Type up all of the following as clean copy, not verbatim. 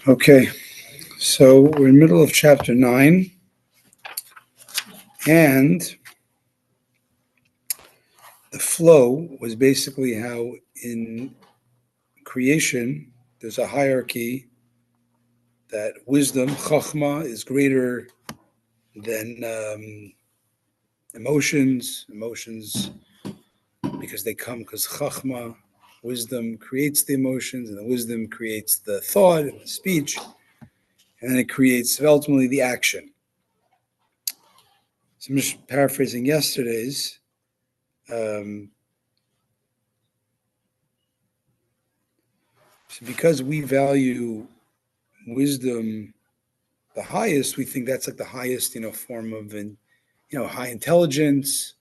Okay, so we're in the middle of chapter 9, and the flow was basically how in creation there's a hierarchy that wisdom, chachma, is greater than emotions. Emotions, because they come because chachma, wisdom creates the emotions, and the wisdom creates the thought and the speech, and then it creates ultimately the action. So I'm just paraphrasing yesterday's. So because we value wisdom the highest, we think that's like the highest, form of, high intelligence,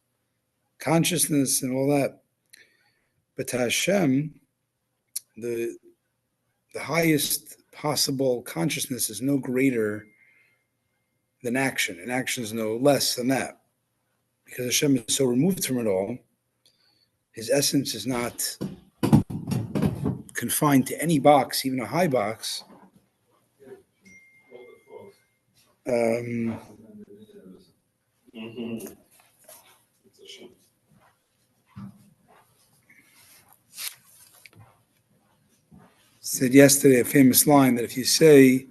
consciousness, and all that. But to Hashem, the the highest possible consciousness is no greater than action, and action is no less than that. Because Hashem is so removed from it all, His essence is not confined to any box, even a high box. Said yesterday a famous line that if you say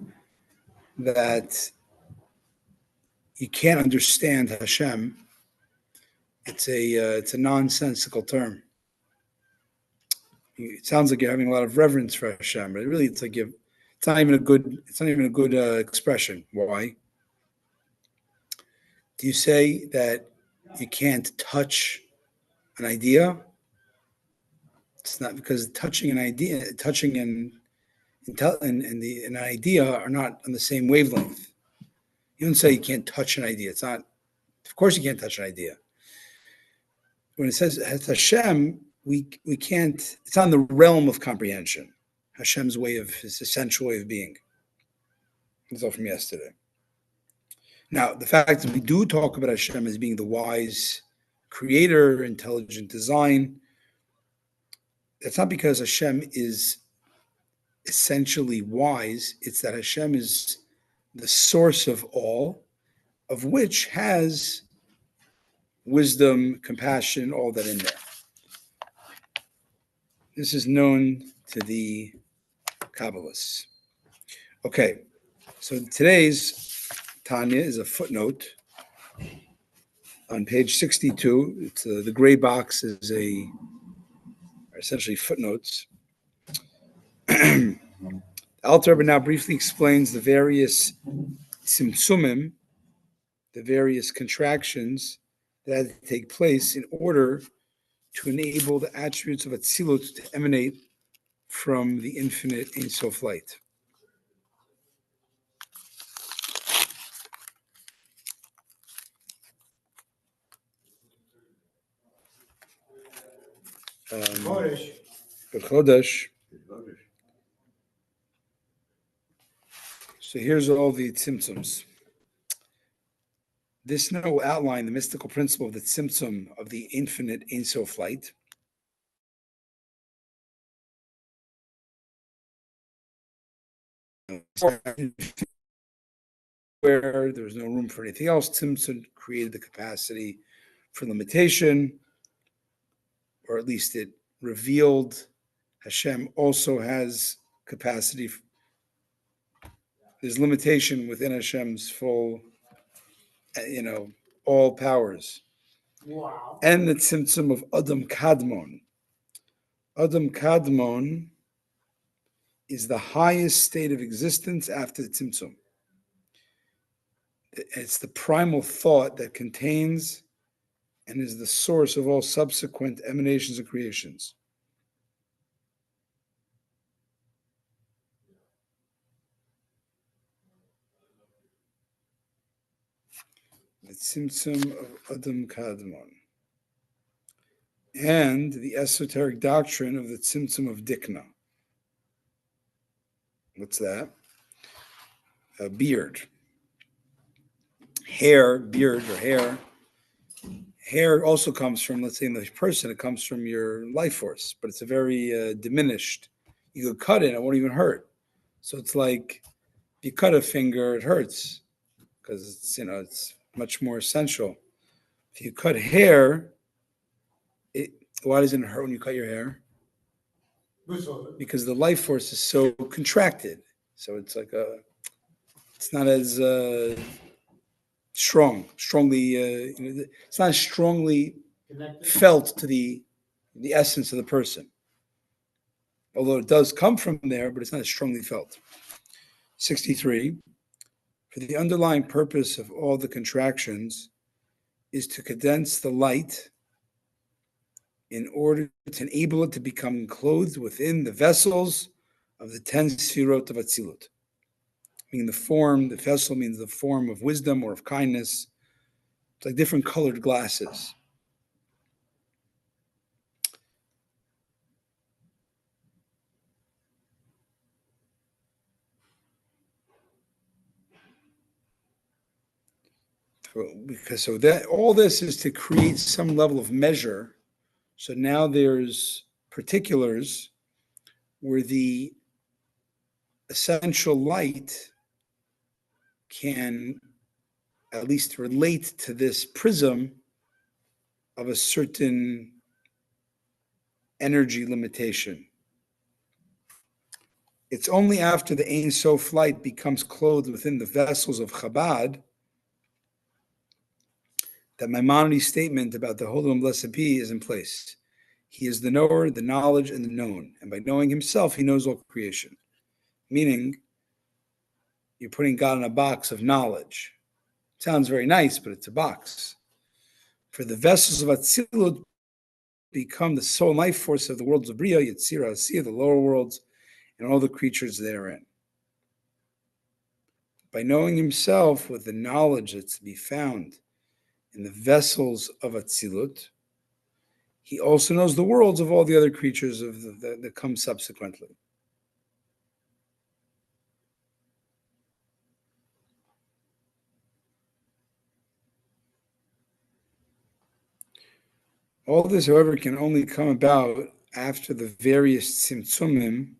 that you can't understand Hashem, it's a nonsensical term. It sounds like you're having a lot of reverence for Hashem, but really it's not even a good expression. Why? Do you say that you can't touch an idea? It's not, because touching an idea are not on the same wavelength. You don't say you can't touch an idea. It's not. Of course, you can't touch an idea. When it says Hashem, we can't. It's on the realm of comprehension. Hashem's his essential way of being. That's all from yesterday. Now, the fact that we do talk about Hashem as being the wise creator, intelligent design, that's not because Hashem is essentially wise. It's that Hashem is the source of all, of which has wisdom, compassion, all that in there. This is known to the Kabbalists. Okay, so today's Tanya is a footnote on page 62. It's the gray box are essentially footnotes. Alter Rebbe now briefly explains the various tzimtzumim, the various contractions that had to take place in order to enable the attributes of Atzilut to emanate from the infinite Ein Sof light. Chodesh. So here's all the tzimtzums. This now will outline the mystical principle of the tzimtzum of the infinite Ein Sof light. Where there was no room for anything else, tzimtzum created the capacity for limitation, or at least it revealed Hashem also has capacity. There's limitation within Hashem's full, all powers. Wow. And the tzimtzum of Adam Kadmon. Adam Kadmon is the highest state of existence after the tzimtzum. It's the primal thought that contains and is the source of all subsequent emanations and creations. The tzimtzum of Adam Kadmon. And the esoteric doctrine of the tzimtzum of Dikna. What's that? A beard. Beard or hair. Hair also comes from, let's say in the person, it comes from your life force, but it's a very diminished. You could cut it, it won't even hurt. So it's like if you cut a finger, it hurts because it's much more essential. If you cut hair, why doesn't it hurt when you cut your hair? Because the life force is so contracted. So it's not as strongly, it's not strongly felt to the essence of the person. Although it does come from there, but it's not as strongly felt. 63, for the underlying purpose of all the contractions is to condense the light in order to enable it to become clothed within the vessels of the 10 sfirot of Atzilut. Meaning the vessel means the form of wisdom or of kindness. It's like different colored glasses. Because so that all this is to create some level of measure. So now there's particulars where the essential light can at least relate to this prism of a certain energy limitation. It's only after the Ein Sof light becomes clothed within the vessels of Chabad that Maimonides' statement about the Holy One Blessed Be is in place. He is the knower, the knowledge, and the known. And by knowing himself, he knows all creation. Meaning, you're putting God in a box of knowledge. It sounds very nice, but it's a box. For the vessels of Atzilut become the soul life force of the worlds of Bria, Yetzirah, Asiyah, the lower worlds, and all the creatures therein. By knowing himself with the knowledge that's to be found in the vessels of Atzilut, he also knows the worlds of all the other creatures that come subsequently. All this, however, can only come about after the various tzimtzumim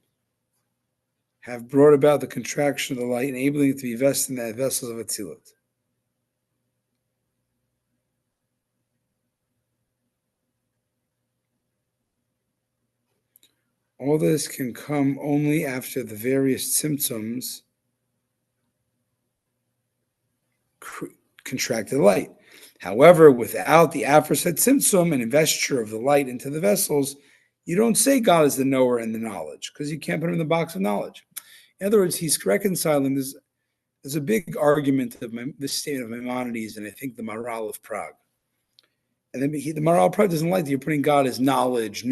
have brought about the contraction of the light, enabling it to be vested in the vessels of Atzilut. All this can come only after the various symptoms contract the light. However, without the aforesaid symptom and investiture of the light into the vessels, you don't say God is the knower and the knowledge, because you can't put him in the box of knowledge. In other words, he's reconciling this. There's a big argument of this statement of Maimonides, and I think the Maral of Prague. And then the Maral of Prague doesn't like that you're putting God as knowledge.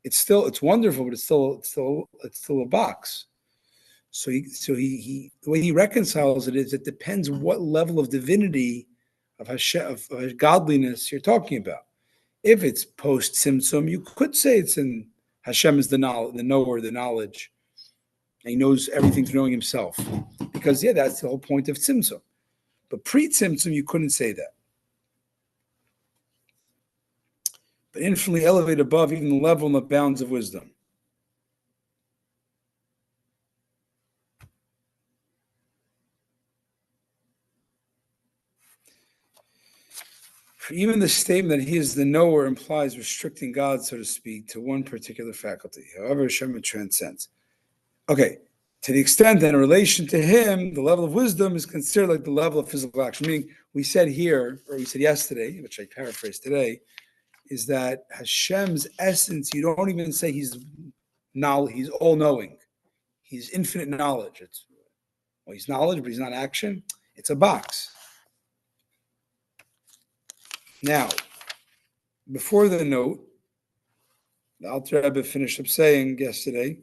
It's wonderful, but it's still a box. So the way he reconciles it is it depends what level of divinity of godliness you're talking about. If it's post Tzimtzum, you could say it's in Hashem is the knowledge, the knower, the knowledge, and he knows everything through knowing himself. Because that's the whole point of Tzimtzum. But pre-Tzimtzum, you couldn't say that. But infinitely elevated above even the level and the bounds of wisdom. For even the statement that he is the knower implies restricting God, so to speak, to one particular faculty. However, Hashem transcends. Okay, to the extent that in relation to him, the level of wisdom is considered like the level of physical action. Meaning, we said here, or we said yesterday, which I paraphrased today, is that Hashem's essence, you don't even say he's all-knowing. He's infinite knowledge. He's knowledge, but he's not action. It's a box. Now, before the note, the Alter Rebbe finished up saying yesterday,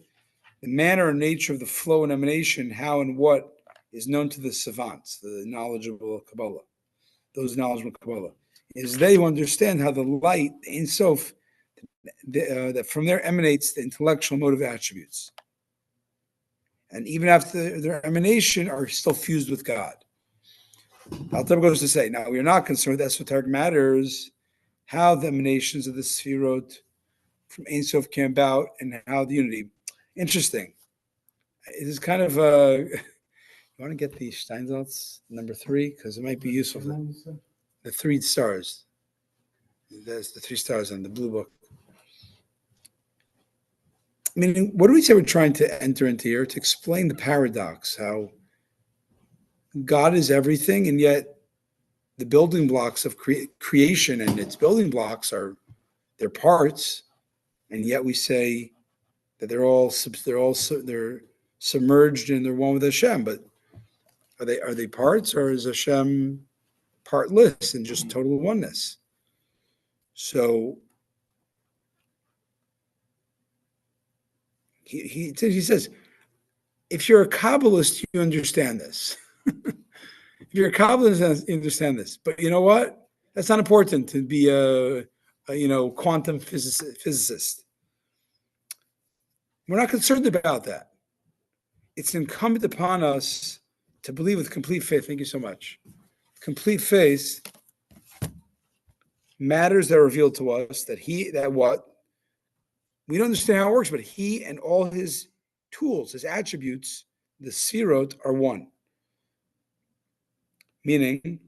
the manner and nature of the flow and emanation, how and what is known to the savants, the knowledgeable Kabbalah, those knowledgeable Kabbalah, is they who understand how the light, the Ein Sof, that from there emanates the intellectual motive attributes. And even after their emanation are still fused with God. Alter Rebbe goes to say, now we are not concerned with esoteric matters, how the emanations of the Sfirot from Ein Sof came about and how the unity. Interesting. It is kind of you want to get the Steinsaltz number 3 because it might be useful. The 3 stars. There's the 3 stars on the blue book. I mean, what do we say we're trying to enter into here? To explain the paradox, how God is everything, and yet the building blocks of creation and its building blocks are their parts, and yet we say that they're submerged and they're one with Hashem. But are they parts, or is Hashem partless and just total oneness? So he says, if you're a Kabbalist, you understand this. If you're a Kabbalist, you understand this. But you know what? That's not important to be a quantum physicist. We're not concerned about that. It's incumbent upon us to believe with complete faith. Thank you so much. Complete faith, matters that are revealed to us, we don't understand how it works, but he and all his tools, his attributes, the sefirot, are one. Meaning,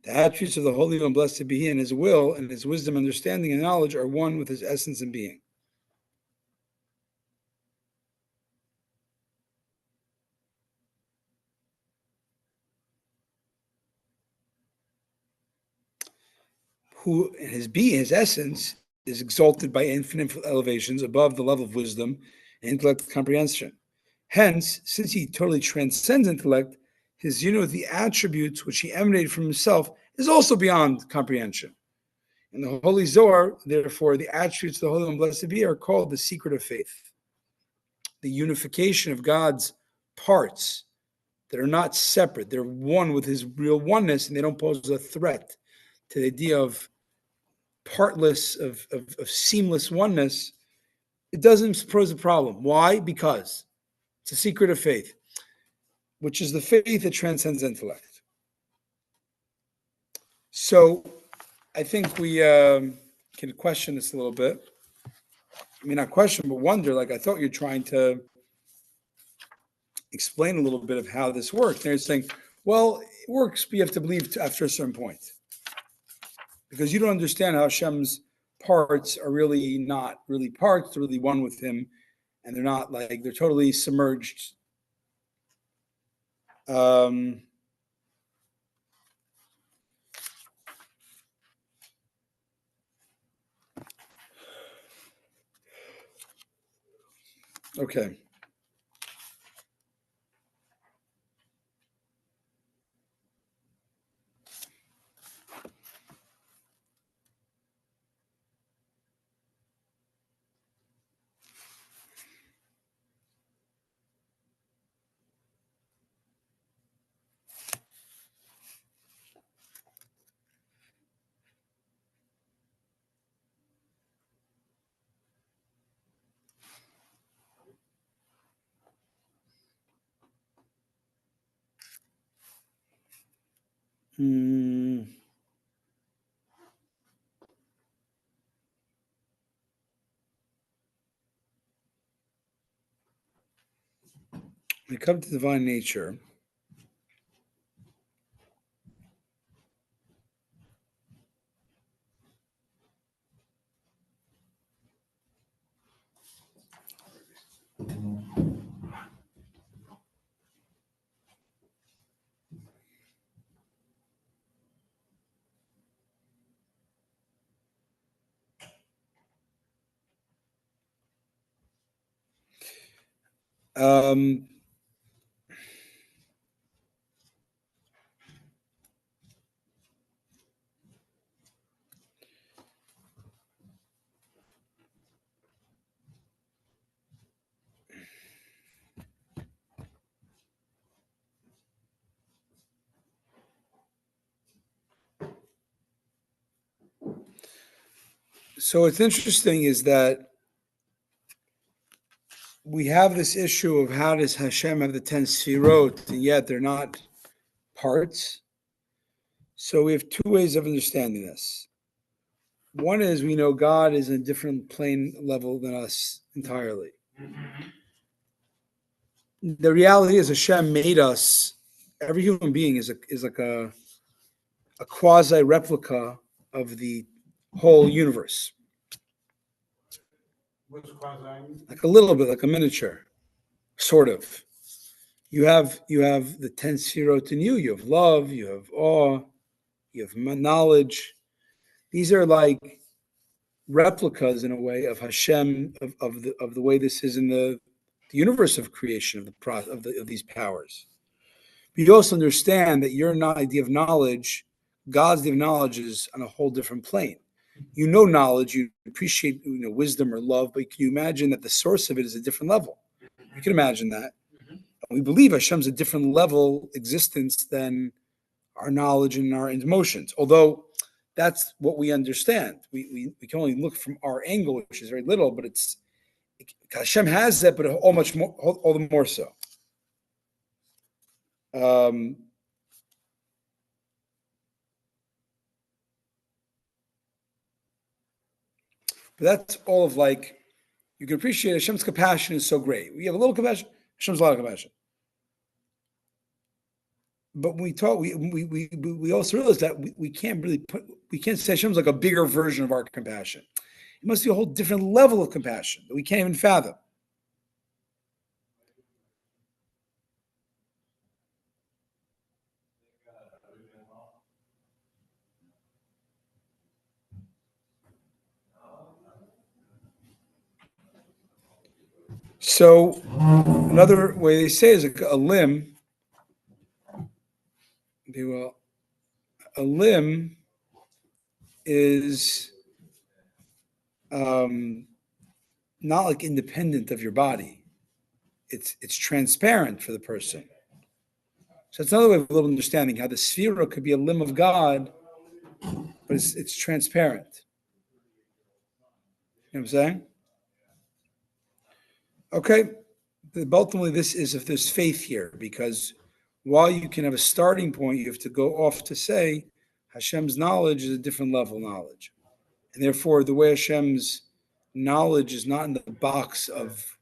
the attributes of the Holy One, blessed be he, and his will and his wisdom, understanding, and knowledge are one with his essence and being. Who in his being, his essence, is exalted by infinite elevations above the level of wisdom and intellect comprehension. Hence, since he totally transcends intellect, his union with the attributes which he emanated from himself is also beyond comprehension. In the Holy Zohar, therefore, the attributes of the Holy One, blessed be, are called the secret of faith. The unification of God's parts that are not separate. They're one with his real oneness, and they don't pose a threat to the idea of partless, of seamless oneness. It doesn't pose a problem. Why? Because it's a secret of faith, which is the faith that transcends intellect. So I think we can question this a little bit. I mean, not question, but wonder, like I thought you're trying to explain a little bit of how this works. And you're saying, well, it works, but you have to believe after a certain point. Because you don't understand how Hashem's parts are really not really parts, they're really one with him, and they're not like, they're totally submerged. Okay. When it comes to divine nature, so what's interesting is that we have this issue of how does Hashem have the 10 sefirot, and yet they're not parts. So we have two ways of understanding this. One is we know God is in a different plane level than us entirely. The reality is Hashem made us. Every human being is like a quasi replica of the whole universe. What's quasi? Like a little bit, like a miniature, sort of. You have the 10 sefirot in you. You have love, you have awe, you have knowledge. These are like replicas in a way of Hashem, of the way this is in the universe of creation of of these powers. But you also understand that your idea of knowledge, God's idea of knowledge, is on a whole different plane. You know knowledge, you appreciate wisdom or love, but can you imagine that the source of it is a different level? You can imagine that. We believe Hashem's a different level existence than our knowledge and our emotions. Although that's what we understand. We can only look from our angle, which is very little, but Hashem has that, but all the more so. But that's all of like, you can appreciate Hashem's compassion is so great. We have a little compassion, Hashem's a lot of compassion. But when we talk, we also realize that we can't say Hashem's like a bigger version of our compassion. It must be a whole different level of compassion that we can't even fathom. So another way they say is a limb. A limb is not like independent of your body. It's transparent for the person. So it's another way of a little understanding how the sefirah could be a limb of God, but it's transparent. You know what I'm saying? Okay. Ultimately, this is if there's faith here, because while you can have a starting point, you have to go off to say Hashem's knowledge is a different level of knowledge. And therefore, the way Hashem's knowledge is not in the box of